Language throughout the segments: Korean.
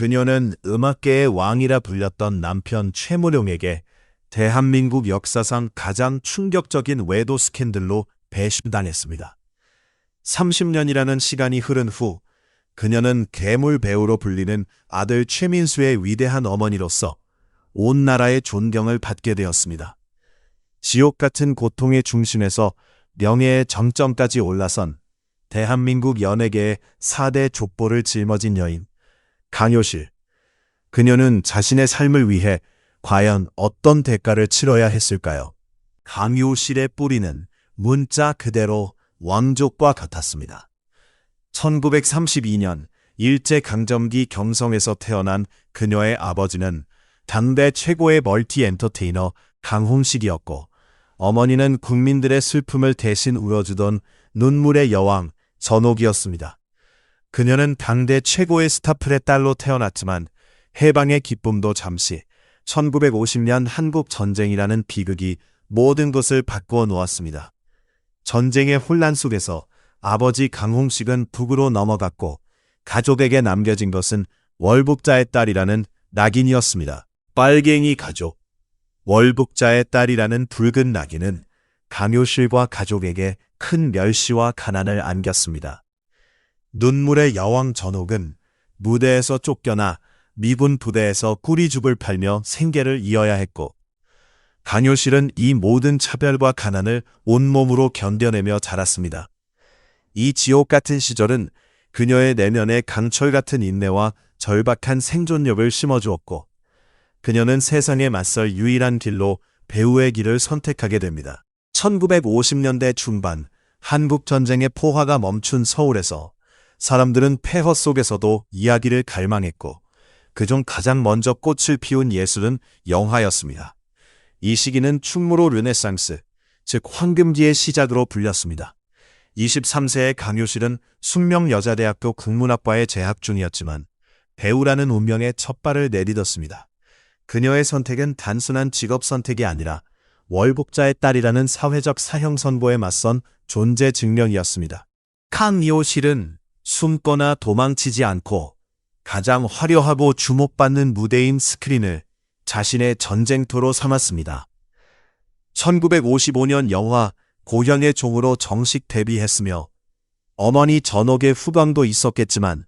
그녀는 음악계의 왕이라 불렸던 남편 최무룡에게 대한민국 역사상 가장 충격적인 외도 스캔들로 배신당했습니다. 30년이라는 시간이 흐른 후 그녀는 괴물 배우로 불리는 아들 최민수의 위대한 어머니로서 온 나라의 존경을 받게 되었습니다. 지옥 같은 고통의 중심에서 명예의 정점까지 올라선 대한민국 연예계의 4대 족보를 짊어진 여인 강효실. 그녀는 자신의 삶을 위해 과연 어떤 대가를 치러야 했을까요? 강효실의 뿌리는 문자 그대로 왕족과 같았습니다. 1932년 일제강점기 경성에서 태어난 그녀의 아버지는 당대 최고의 멀티 엔터테이너 강홍식이었고, 어머니는 국민들의 슬픔을 대신 울어주던 눈물의 여왕 전옥이었습니다. 그녀는 당대 최고의 스타플의 딸로 태어났지만 해방의 기쁨도 잠시 1950년 한국 전쟁이라는 비극이 모든 것을 바꾸어 놓았습니다. 전쟁의 혼란 속에서 아버지 강홍식은 북으로 넘어갔고 가족에게 남겨진 것은 월북자의 딸이라는 낙인이었습니다. 빨갱이 가족. 월북자의 딸이라는 붉은 낙인은 강효실과 가족에게 큰 멸시와 가난을 안겼습니다. 눈물의 여왕 전옥은 무대에서 쫓겨나 미군 부대에서 꾸리죽을 팔며 생계를 이어야 했고, 강효실은 이 모든 차별과 가난을 온몸으로 견뎌내며 자랐습니다. 이 지옥 같은 시절은 그녀의 내면에 강철 같은 인내와 절박한 생존력을 심어주었고, 그녀는 세상에 맞설 유일한 길로 배우의 길을 선택하게 됩니다. 1950년대 중반 한국전쟁의 포화가 멈춘 서울에서 사람들은 폐허 속에서도 이야기를 갈망했고, 그중 가장 먼저 꽃을 피운 예술은 영화였습니다. 이 시기는 충무로 르네상스, 즉 황금기의 시작으로 불렸습니다. 23세의 강효실은 숙명여자대학교 국문학과에 재학 중이었지만 배우라는 운명에 첫 발을 내딛었습니다. 그녀의 선택은 단순한 직업 선택이 아니라 월북자의 딸이라는 사회적 사형 선고에 맞선 존재 증명이었습니다. 강효실은 숨거나 도망치지 않고 가장 화려하고 주목받는 무대인 스크린을 자신의 전쟁터로 삼았습니다. 1955년 영화 고현의 종으로 정식 데뷔했으며 어머니 전옥의 후광도 있었겠지만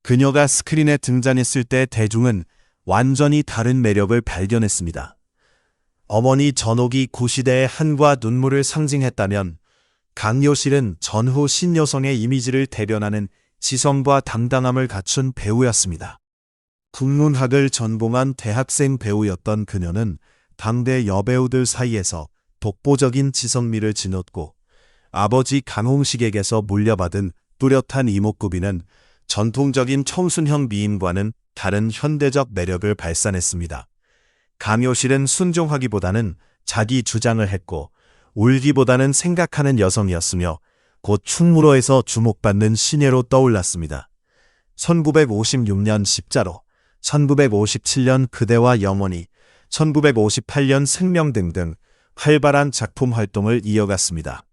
그녀가 스크린에 등장했을 때 대중은 완전히 다른 매력을 발견했습니다. 어머니 전옥이 구시대의 한과 눈물을 상징했다면 강효실은 전후 신여성의 이미지를 대변하는 지성과 당당함을 갖춘 배우였습니다. 국문학을 전공한 대학생 배우였던 그녀는 당대 여배우들 사이에서 독보적인 지성미를 지녔고, 아버지 강홍식에게서 물려받은 뚜렷한 이목구비는 전통적인 청순형 미인과는 다른 현대적 매력을 발산했습니다. 강효실은 순종하기보다는 자기 주장을 했고, 울기보다는 생각하는 여성이었으며 곧 충무로에서 주목받는 신예로 떠올랐습니다. 1956년 십자로, 1957년 그대와 영원히, 1958년 생명 등등 활발한 작품 활동을 이어갔습니다.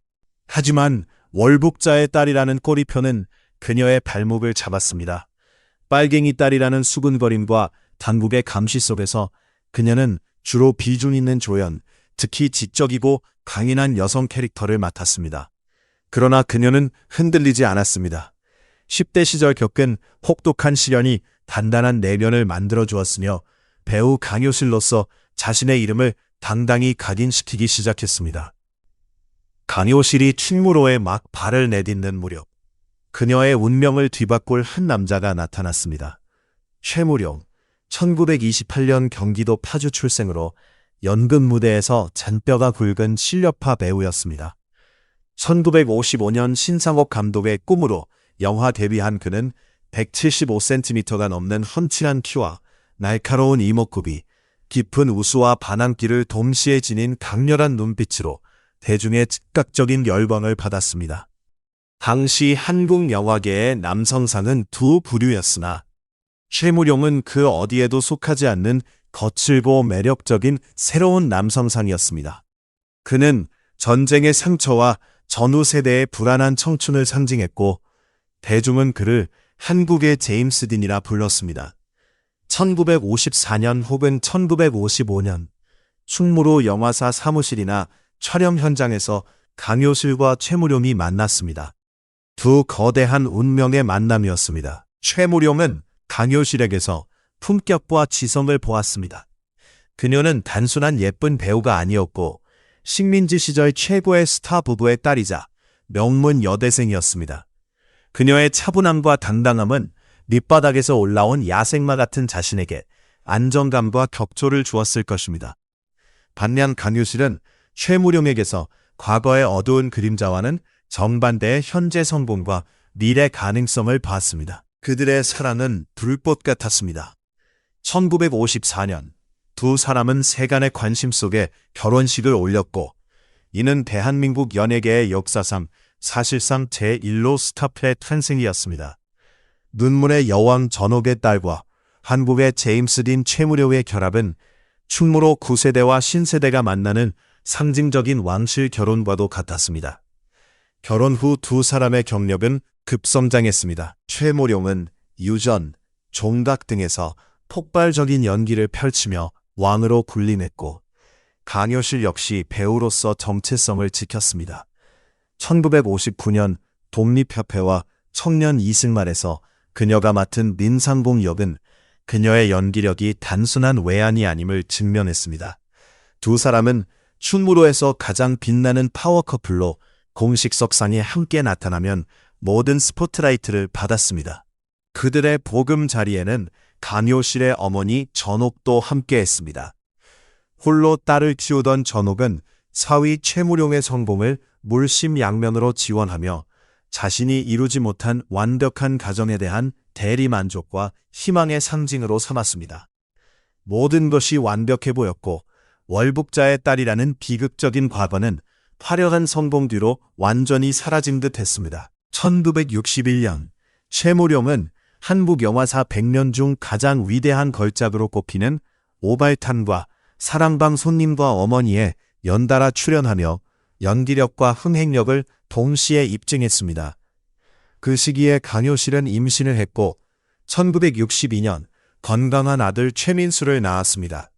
하지만 월북자의 딸이라는 꼬리표는 그녀의 발목을 잡았습니다. 빨갱이 딸이라는 수군거림과 당국의 감시 속에서 그녀는 주로 비중 있는 조연, 특히 지적이고 강인한 여성 캐릭터를 맡았습니다. 그러나 그녀는 흔들리지 않았습니다. 10대 시절 겪은 혹독한 시련이 단단한 내면을 만들어 주었으며 배우 강효실로서 자신의 이름을 당당히 각인시키기 시작했습니다. 강효실이 충무로에 막 발을 내딛는 무렵 그녀의 운명을 뒤바꿀 한 남자가 나타났습니다. 최무룡, 1928년 경기도 파주 출생으로 연극 무대에서 잔뼈가 굵은 실력파 배우였습니다. 1955년 신상옥 감독의 꿈으로 영화 데뷔한 그는 175cm가 넘는 훤칠한 키와 날카로운 이목구비, 깊은 우수와 반항기를 동시에 지닌 강렬한 눈빛으로 대중의 즉각적인 열광을 받았습니다. 당시 한국 영화계의 남성상은 두 부류였으나 최무룡은 그 어디에도 속하지 않는 거칠고 매력적인 새로운 남성상이었습니다. 그는 전쟁의 상처와 전후 세대의 불안한 청춘을 상징했고, 대중은 그를 한국의 제임스 딘이라 불렀습니다. 1954년 혹은 1955년 충무로 영화사 사무실이나 촬영 현장에서 강효실과 최무룡이 만났습니다. 두 거대한 운명의 만남이었습니다. 최무룡은 강효실에게서 품격과 지성을 보았습니다. 그녀는 단순한 예쁜 배우가 아니었고 식민지 시절 최고의 스타 부부의 딸이자 명문 여대생이었습니다. 그녀의 차분함과 당당함은 밑바닥에서 올라온 야생마 같은 자신에게 안정감과 격조를 주었을 것입니다. 반면 강효실은 최무룡에게서 과거의 어두운 그림자와는 정반대의 현재 성공과 미래 가능성을 봤습니다. 그들의 사랑은 불꽃 같았습니다. 1954년 두 사람은 세간의 관심 속에 결혼식을 올렸고 이는 대한민국 연예계의 역사상 사실상 제1로 스타플의 탄생이었습니다. 눈물의 여왕 전옥의 딸과 한국의 제임스 딘 최무룡의 결합은 충무로 9세대와 신세대가 만나는 상징적인 왕실 결혼과도 같았습니다. 결혼 후 두 사람의 경력은 급성장했습니다. 최무룡은 유전, 종각 등에서 폭발적인 연기를 펼치며 왕으로 군림했고 강효실 역시 배우로서 정체성을 지켰습니다. 1959년 독립협회와 청년 이승만에서 그녀가 맡은 민상봉 역은 그녀의 연기력이 단순한 외환이 아님을 증명했습니다. 두 사람은 충무로에서 가장 빛나는 파워 커플로 공식 석상에 함께 나타나면 모든 스포트라이트를 받았습니다. 그들의 보금자리에는 강효실의 어머니 전옥도 함께했습니다. 홀로 딸을 키우던 전옥은 사위 최무룡의 성공을 물심양면으로 지원하며 자신이 이루지 못한 완벽한 가정에 대한 대리만족과 희망의 상징으로 삼았습니다. 모든 것이 완벽해 보였고 월북자의 딸이라는 비극적인 과거는 화려한 성공 뒤로 완전히 사라진 듯 했습니다. 1961년 최무룡은 한국 영화사 100년 중 가장 위대한 걸작으로 꼽히는 오발탄과 사랑방 손님과 어머니에 연달아 출연하며 연기력과 흥행력을 동시에 입증했습니다. 그 시기에 강효실은 임신을 했고 1962년 건강한 아들 최민수를 낳았습니다.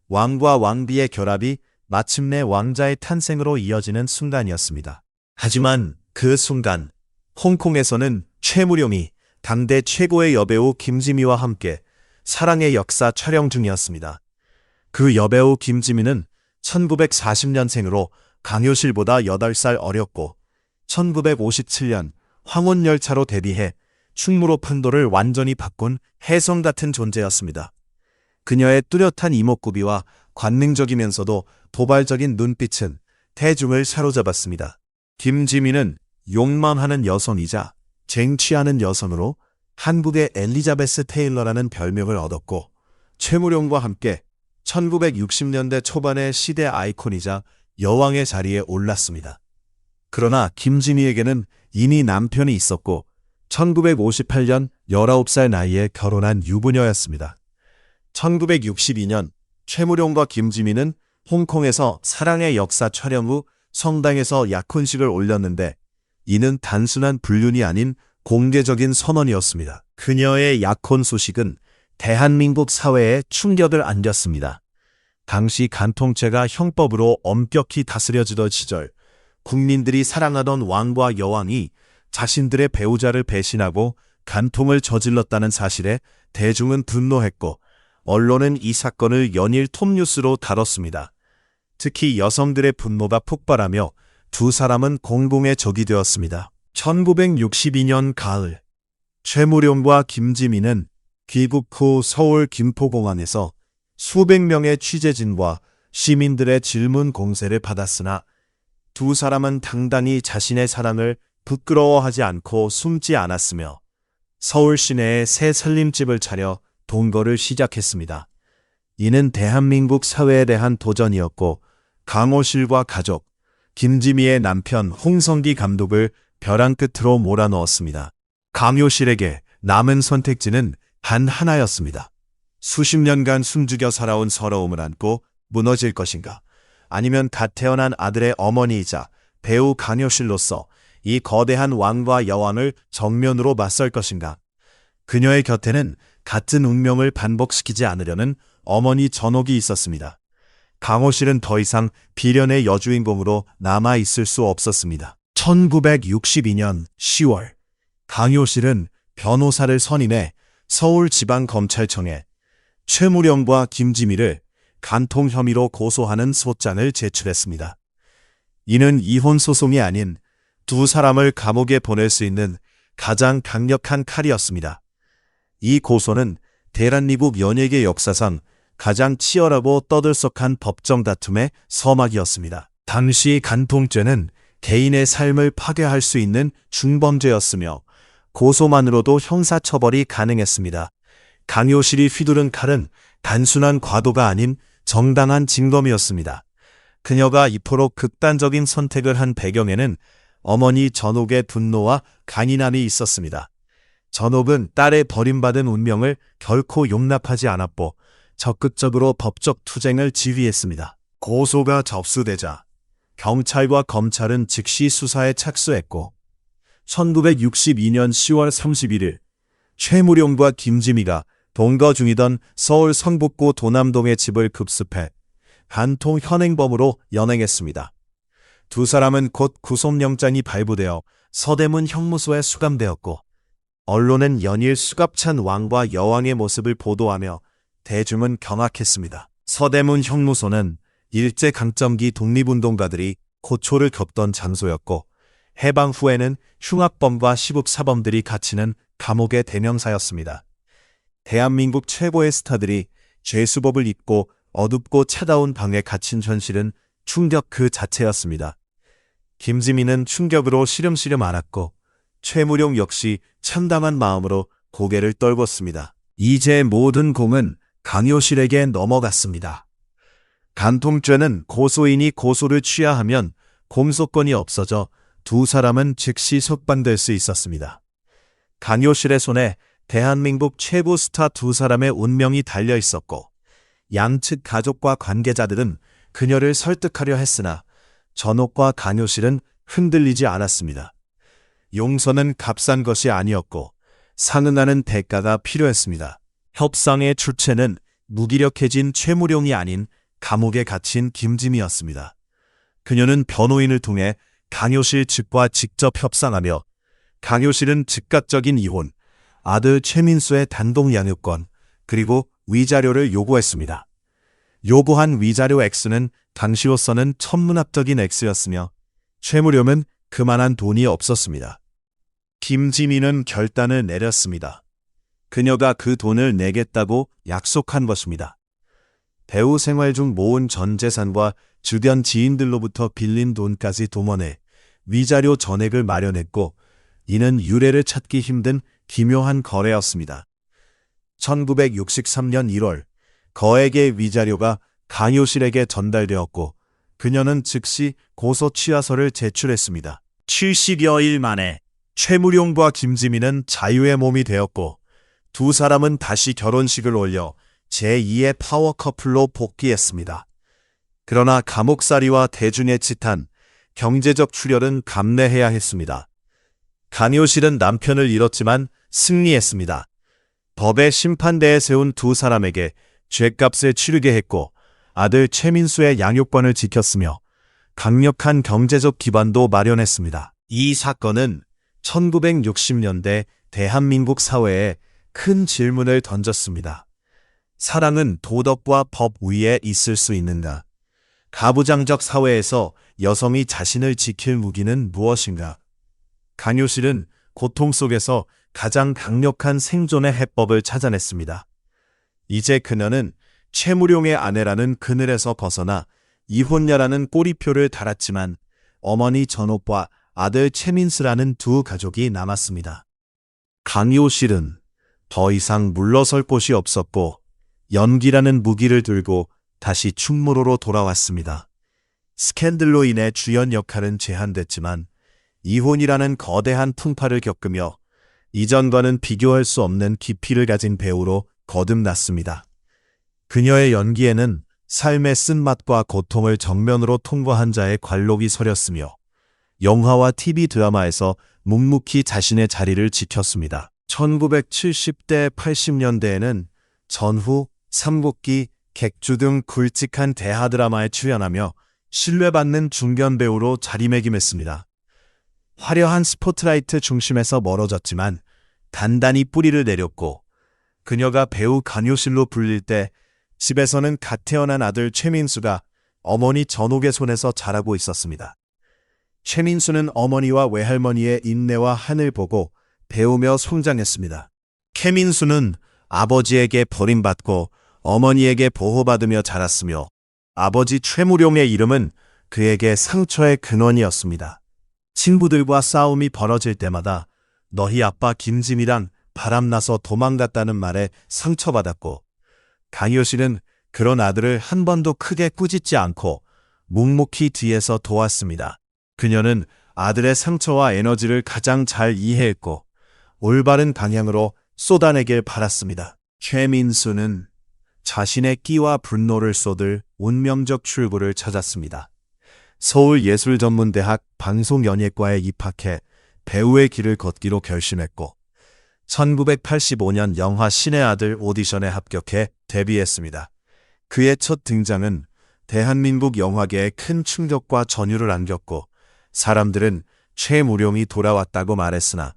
왕과 왕비의 결합이 마침내 왕자의 탄생으로 이어지는 순간이었습니다. 하지만 그 순간 홍콩에서는 최무룡이 당대 최고의 여배우 김지미와 함께 사랑의 역사 촬영 중이었습니다. 그 여배우 김지미는 1940년생으로 강효실보다 8살 어렸고 1957년 황혼열차로 데뷔해 충무로 판도를 완전히 바꾼 혜성 같은 존재였습니다. 그녀의 뚜렷한 이목구비와 관능적이면서도 도발적인 눈빛은 대중을 사로잡았습니다. 김지미는 욕망하는 여성이자 쟁취하는 여성으로 한국의 엘리자베스 테일러라는 별명을 얻었고 최무룡과 함께 1960년대 초반의 시대 아이콘이자 여왕의 자리에 올랐습니다. 그러나 김지미에게는 이미 남편이 있었고 1958년 19살 나이에 결혼한 유부녀였습니다. 1962년 최무룡과 김지미는 홍콩에서 사랑의 역사 촬영 후 성당에서 약혼식을 올렸는데 이는 단순한 불륜이 아닌 공개적인 선언이었습니다. 그녀의 약혼 소식은 대한민국 사회에 충격을 안겼습니다. 당시 간통죄가 형법으로 엄격히 다스려지던 시절 국민들이 사랑하던 왕과 여왕이 자신들의 배우자를 배신하고 간통을 저질렀다는 사실에 대중은 분노했고 언론은 이 사건을 연일 톱뉴스로 다뤘습니다. 특히 여성들의 분노가 폭발하며 두 사람은 공공의 적이 되었습니다. 1962년 가을 최무룡과 김지미는 귀국 후 서울 김포공항에서 수백 명의 취재진과 시민들의 질문 공세를 받았으나 두 사람은 당당히 자신의 사랑을 부끄러워하지 않고 숨지 않았으며 서울 시내에 새 살림집을 차려 동거를 시작했습니다. 이는 대한민국 사회에 대한 도전이었고 강효실과 가족, 김지미의 남편 홍성기 감독을 벼랑 끝으로 몰아넣었습니다. 강효실에게 남은 선택지는 단 하나였습니다. 수십 년간 숨죽여 살아온 서러움을 안고 무너질 것인가, 아니면 갓 태어난 아들의 어머니이자 배우 강효실로서 이 거대한 왕과 여왕을 정면으로 맞설 것인가. 그녀의 곁에는 같은 운명을 반복시키지 않으려는 어머니 전옥이 있었습니다. 강호실은 더 이상 비련의 여주인공으로 남아있을 수 없었습니다. 1962년 10월, 강효실은 변호사를 선임해 서울지방검찰청에 최무룡과 김지미를 간통 혐의로 고소하는 소장을 제출했습니다. 이는 이혼 소송이 아닌 두 사람을 감옥에 보낼 수 있는 가장 강력한 칼이었습니다. 이 고소는 대한민국 연예계 역사상 가장 치열하고 떠들썩한 법정 다툼의 서막이었습니다. 당시 간통죄는 개인의 삶을 파괴할 수 있는 중범죄였으며 고소만으로도 형사처벌이 가능했습니다. 강효실이 휘두른 칼은 단순한 과도가 아닌 정당한 징검이었습니다. 그녀가 이토록 극단적인 선택을 한 배경에는 어머니 전옥의 분노와 강인함이 있었습니다. 전옥은 딸의 버림받은 운명을 결코 용납하지 않았고 적극적으로 법적 투쟁을 지휘했습니다. 고소가 접수되자 경찰과 검찰은 즉시 수사에 착수했고 1962년 10월 31일 최무룡과 김지미가 동거 중이던 서울 성북구 도남동의 집을 급습해 간통 현행범으로 연행했습니다. 두 사람은 곧 구속영장이 발부되어 서대문 형무소에 수감되었고 언론은 연일 수갑찬 왕과 여왕의 모습을 보도하며 대중은 경악했습니다. 서대문 형무소는 일제강점기 독립운동가들이 고초를 겪던 장소였고 해방 후에는 흉악범과 시국사범들이 갇히는 감옥의 대명사였습니다. 대한민국 최고의 스타들이 죄수복을 입고 어둡고 차가운 방에 갇힌 현실은 충격 그 자체였습니다. 김지미는 충격으로 시름시름 앓았고 최무룡 역시 참담한 마음으로 고개를 떨궜습니다. 이제 모든 공은 강효실에게 넘어갔습니다. 간통죄는 고소인이 고소를 취하하면 공소권이 없어져 두 사람은 즉시 석방될 수 있었습니다. 강효실의 손에 대한민국 최고 스타 두 사람의 운명이 달려 있었고 양측 가족과 관계자들은 그녀를 설득하려 했으나 전옥과 강효실은 흔들리지 않았습니다. 용서는 값싼 것이 아니었고 상응하는 대가가 필요했습니다. 협상의 주체는 무기력해진 최무룡이 아닌 감옥에 갇힌 김지미였습니다. 그녀는 변호인을 통해 강효실 측과 직접 협상하며 강효실은 즉각적인 이혼, 아들 최민수의 단독 양육권, 그리고 위자료를 요구했습니다. 요구한 위자료 액수는 당시로서는 천문학적인 액수였으며 최무룡은 그만한 돈이 없었습니다. 김지미는 결단을 내렸습니다. 그녀가 그 돈을 내겠다고 약속한 것입니다. 배우 생활 중 모은 전 재산과 주변 지인들로부터 빌린 돈까지 동원해 위자료 전액을 마련했고 이는 유례를 찾기 힘든 기묘한 거래였습니다. 1963년 1월 거액의 위자료가 강효실에게 전달되었고 그녀는 즉시 고소 취하서를 제출했습니다. 70여일 만에 최무룡과 김지미는 자유의 몸이 되었고 두 사람은 다시 결혼식을 올려 제2의 파워 커플로 복귀했습니다. 그러나 감옥살이와 대중의 치탄, 경제적 출혈은 감내해야 했습니다. 강효실은 남편을 잃었지만 승리했습니다. 법의 심판대에 세운 두 사람에게 죗값을 치르게 했고 아들 최민수의 양육권을 지켰으며 강력한 경제적 기반도 마련했습니다. 이 사건은 1960년대 대한민국 사회에 큰 질문을 던졌습니다. 사랑은 도덕과 법 위에 있을 수 있는가? 가부장적 사회에서 여성이 자신을 지킬 무기는 무엇인가? 강효실은 고통 속에서 가장 강력한 생존의 해법을 찾아냈습니다. 이제 그녀는 최무룡의 아내라는 그늘에서 벗어나 이혼녀라는 꼬리표를 달았지만 어머니 전옥과 아들 최민수라는 두 가족이 남았습니다. 강효실은 더 이상 물러설 곳이 없었고 연기라는 무기를 들고 다시 충무로로 돌아왔습니다. 스캔들로 인해 주연 역할은 제한됐지만 이혼이라는 거대한 풍파를 겪으며 이전과는 비교할 수 없는 깊이를 가진 배우로 거듭났습니다. 그녀의 연기에는 삶의 쓴맛과 고통을 정면으로 통과한 자의 관록이 서렸으며 영화와 TV 드라마에서 묵묵히 자신의 자리를 지켰습니다. 1970대 80년대에는 전후, 삼국기, 객주 등 굵직한 대하 드라마에 출연하며 신뢰받는 중견 배우로 자리매김했습니다. 화려한 스포트라이트 중심에서 멀어졌지만 단단히 뿌리를 내렸고, 그녀가 배우 강효실로 불릴 때 집에서는 갓 태어난 아들 최민수가 어머니 전옥의 손에서 자라고 있었습니다. 최민수는 어머니와 외할머니의 인내와 한을 보고 배우며 성장했습니다. 최민수는 아버지에게 버림받고 어머니에게 보호받으며 자랐으며, 아버지 최무룡의 이름은 그에게 상처의 근원이었습니다. 친구들과 싸움이 벌어질 때마다 너희 아빠 김짐이랑 바람나서 도망갔다는 말에 상처받았고, 강효실은 그런 아들을 한 번도 크게 꾸짖지 않고 묵묵히 뒤에서 도왔습니다. 그녀는 아들의 상처와 에너지를 가장 잘 이해했고 올바른 방향으로 쏟아내길 바랐습니다. 최민수는 자신의 끼와 분노를 쏟을 운명적 출구를 찾았습니다. 서울예술전문대학 방송연예과에 입학해 배우의 길을 걷기로 결심했고 1985년 영화 신의 아들 오디션에 합격해 데뷔했습니다. 그의 첫 등장은 대한민국 영화계에 큰 충격과 전율을 안겼고 사람들은 최무룡이 돌아왔다고 말했으나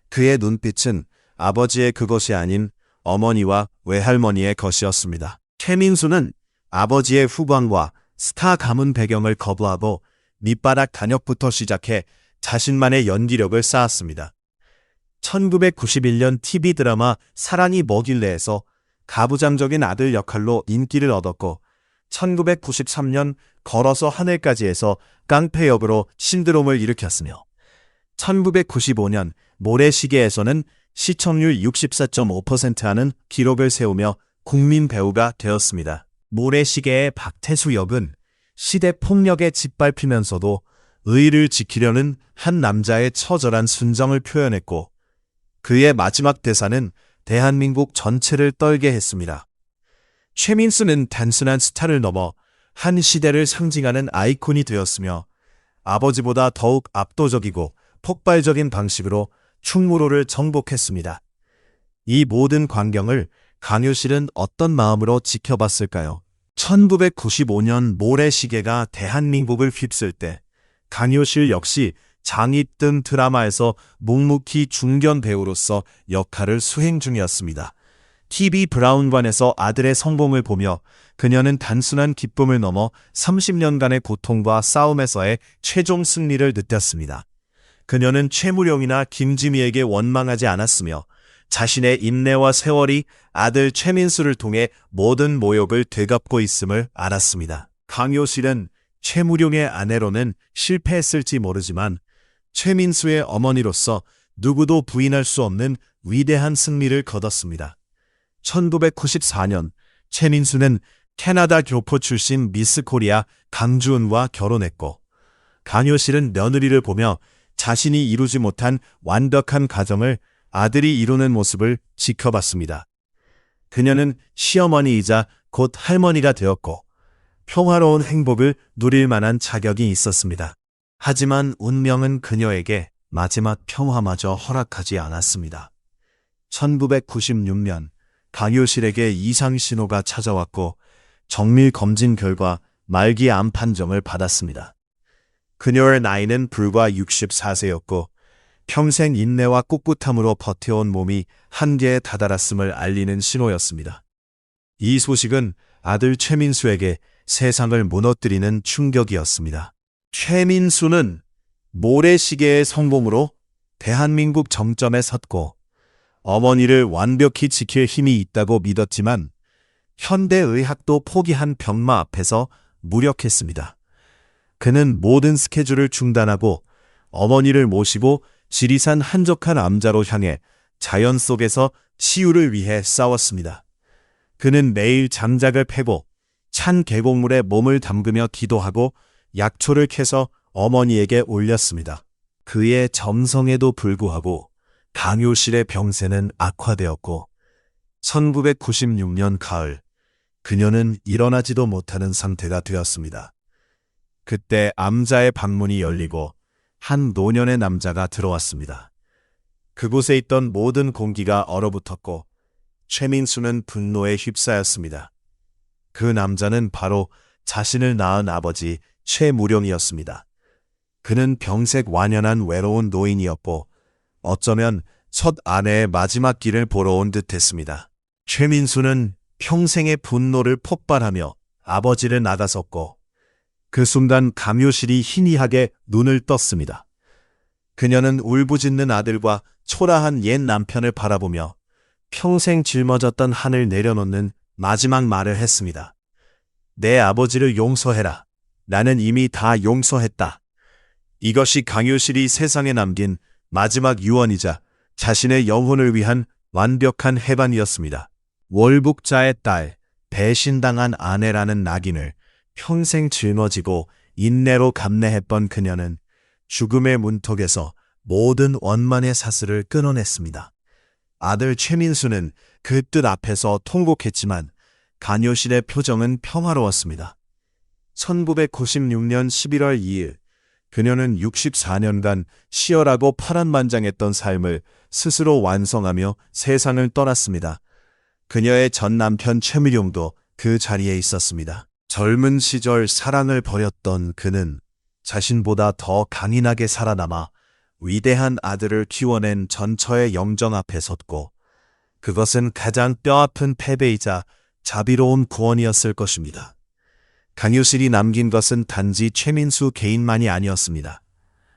그의 눈빛은 아버지의 그것이 아닌 어머니와 외할머니의 것이었습니다. 최민수는 아버지의 후광과 스타 가문 배경을 거부하고 밑바닥 단역부터 시작해 자신만의 연기력을 쌓았습니다. 1991년 TV 드라마 사랑이 뭐길래에서 가부장적인 아들 역할로 인기를 얻었고 1993년 걸어서 하늘까지에서 깡패 역으로 신드롬을 일으켰으며 1995년 모래시계에서는 시청률 64.5% 하는 기록을 세우며 국민 배우가 되었습니다. 모래시계의 박태수 역은 시대 폭력에 짓밟히면서도 의의를 지키려는 한 남자의 처절한 순정을 표현했고 그의 마지막 대사는 대한민국 전체를 떨게 했습니다. 최민수는 단순한 스타를 넘어 한 시대를 상징하는 아이콘이 되었으며 아버지보다 더욱 압도적이고 폭발적인 방식으로 충무로를 정복했습니다. 이 모든 광경을 강효실은 어떤 마음으로 지켜봤을까요? 1995년 모래시계가 대한민국을 휩쓸 때 강효실 역시 장잇 등 드라마에서 묵묵히 중견 배우로서 역할을 수행 중이었습니다. TV 브라운관에서 아들의 성공을 보며 그녀는 단순한 기쁨을 넘어 30년간의 고통과 싸움에서의 최종 승리를 느꼈습니다. 그녀는 최무룡이나 김지미에게 원망하지 않았으며 자신의 인내와 세월이 아들 최민수를 통해 모든 모욕을 되갚고 있음을 알았습니다. 강효실은 최무룡의 아내로는 실패했을지 모르지만 최민수의 어머니로서 누구도 부인할 수 없는 위대한 승리를 거뒀습니다. 1994년 최민수는 캐나다 교포 출신 미스 코리아 강주은과 결혼했고 강효실은 며느리를 보며 자신이 이루지 못한 완벽한 가정을 아들이 이루는 모습을 지켜봤습니다. 그녀는 시어머니이자 곧 할머니가 되었고 평화로운 행복을 누릴 만한 자격이 있었습니다. 하지만 운명은 그녀에게 마지막 평화마저 허락하지 않았습니다. 1996년 강효실에게 이상신호가 찾아왔고 정밀 검진 결과 말기 암 판정을 받았습니다. 그녀의 나이는 불과 64세였고 평생 인내와 꿋꿋함으로 버텨온 몸이 한계에 다다랐음을 알리는 신호였습니다. 이 소식은 아들 최민수에게 세상을 무너뜨리는 충격이었습니다. 최민수는 모래시계의 성공으로 대한민국 정점에 섰고 어머니를 완벽히 지킬 힘이 있다고 믿었지만 현대의학도 포기한 병마 앞에서 무력했습니다. 그는 모든 스케줄을 중단하고 어머니를 모시고 지리산 한적한 암자로 향해 자연 속에서 치유를 위해 싸웠습니다. 그는 매일 장작을 패고 찬 계곡물에 몸을 담그며 기도하고 약초를 캐서 어머니에게 올렸습니다. 그의 점성에도 불구하고 강효실의 병세는 악화되었고 1996년 가을 그녀는 일어나지도 못하는 상태가 되었습니다. 그때 암자의 방문이 열리고 한 노년의 남자가 들어왔습니다. 그곳에 있던 모든 공기가 얼어붙었고 최민수는 분노에 휩싸였습니다. 그 남자는 바로 자신을 낳은 아버지 최무룡이었습니다. 그는 병색 완연한 외로운 노인이었고 어쩌면 첫 아내의 마지막 길을 보러 온 듯했습니다. 최민수는 평생의 분노를 폭발하며 아버지를 나다섰고 그 순간 감효실이 희미하게 눈을 떴습니다. 그녀는 울부짖는 아들과 초라한 옛 남편을 바라보며 평생 짊어졌던 한을 내려놓는 마지막 말을 했습니다. 내 아버지를 용서해라. 나는 이미 다 용서했다. 이것이 강효실이 세상에 남긴 마지막 유언이자 자신의 영혼을 위한 완벽한 해반이었습니다. 월북자의 딸, 배신당한 아내라는 낙인을 평생 짊어지고 인내로 감내했던 그녀는 죽음의 문턱에서 모든 원만의 사슬을 끊어냈습니다. 아들 최민수는 그 뜻 앞에서 통곡했지만 강효실의 표정은 평화로웠습니다. 1996년 11월 2일 그녀는 64년간 치열하고 파란만장했던 삶을 스스로 완성하며 세상을 떠났습니다. 그녀의 전 남편 최미룡도 그 자리에 있었습니다. 젊은 시절 사랑을 버렸던 그는 자신보다 더 강인하게 살아남아 위대한 아들을 키워낸 전처의 영정 앞에 섰고 그것은 가장 뼈아픈 패배이자 자비로운 구원이었을 것입니다. 강효실이 남긴 것은 단지 최민수 개인만이 아니었습니다.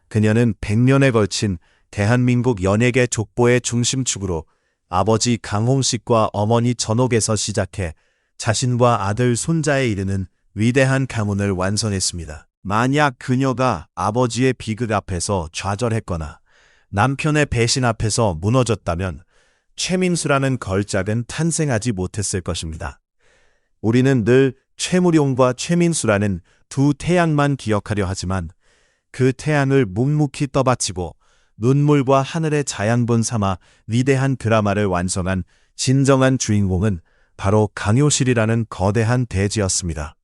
그녀는 100년에 걸친 대한민국 연예계 족보의 중심축으로 아버지 강홍식과 어머니 전옥에서 시작해 자신과 아들 손자에 이르는 위대한 가문을 완성했습니다. 만약 그녀가 아버지의 비극 앞에서 좌절했거나 남편의 배신 앞에서 무너졌다면 최민수라는 걸작은 탄생하지 못했을 것입니다. 우리는 늘 최무룡과 최민수라는 두 태양만 기억하려 하지만 그 태양을 묵묵히 떠받치고 눈물과 하늘의 자양분 삼아 위대한 드라마를 완성한 진정한 주인공은 바로 강효실이라는 거대한 대지였습니다.